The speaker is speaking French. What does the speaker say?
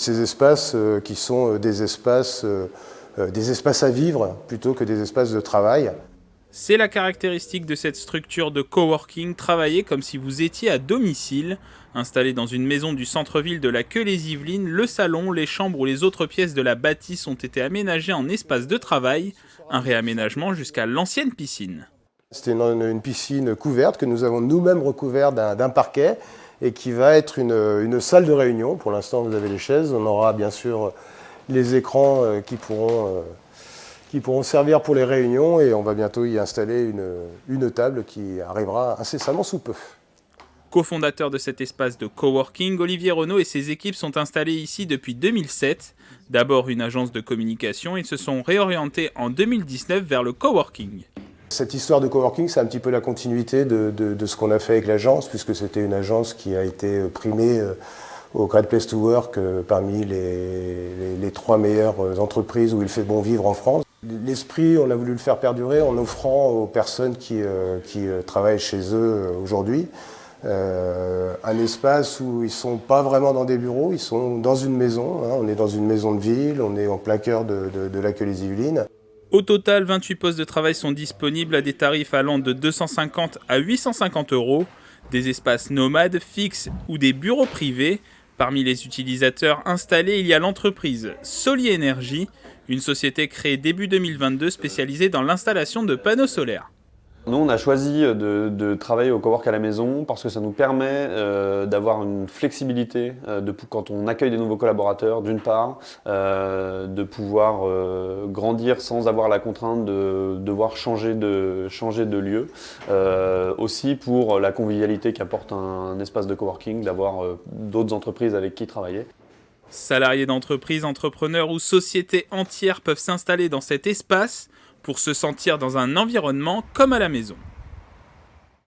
Ces espaces qui sont des espaces à vivre plutôt que des espaces de travail. C'est la caractéristique de cette structure de coworking, travailler comme si vous étiez à domicile. Installé dans une maison du centre-ville de la Queue-les-Yvelines, le salon, les chambres ou les autres pièces de la bâtisse ont été aménagées en espace de travail, un réaménagement jusqu'à l'ancienne piscine. C'était une piscine couverte que nous avons nous-mêmes recouverte d'un parquet et qui va être une salle de réunion. Pour l'instant, vous avez les chaises. On aura bien sûr les écrans qui pourront servir pour les réunions et on va bientôt y installer une table qui arrivera incessamment sous peu. Co-fondateur de cet espace de coworking, Olivier Renaud et ses équipes sont installés ici depuis 2007. D'abord une agence de communication, ils se sont réorientés en 2019 vers le coworking. Cette histoire de coworking, c'est un petit peu la continuité de ce qu'on a fait avec l'agence, puisque c'était une agence qui a été primée au Great Place to Work parmi les 3 meilleures entreprises où il fait bon vivre en France. L'esprit, on a voulu le faire perdurer en offrant aux personnes qui travaillent chez eux aujourd'hui un espace où ils ne sont pas vraiment dans des bureaux, ils sont dans une maison. On est dans une maison de ville, on est en plein cœur de la Queue-les-Yvelines. Au total, 28 postes de travail sont disponibles à des tarifs allant de 250 à 850 €, des espaces nomades, fixes ou des bureaux privés. Parmi les utilisateurs installés, il y a l'entreprise Soli Energy, une société créée début 2022 spécialisée dans l'installation de panneaux solaires. Nous, on a choisi de travailler au cowork à la maison parce que ça nous permet d'avoir une flexibilité quand on accueille des nouveaux collaborateurs, d'une part, de pouvoir grandir sans avoir la contrainte de devoir changer de lieu. Aussi pour la convivialité qu'apporte un espace de coworking, d'avoir d'autres entreprises avec qui travailler. Salariés d'entreprises, entrepreneurs ou sociétés entières peuvent s'installer dans cet espace pour se sentir dans un environnement comme à la maison.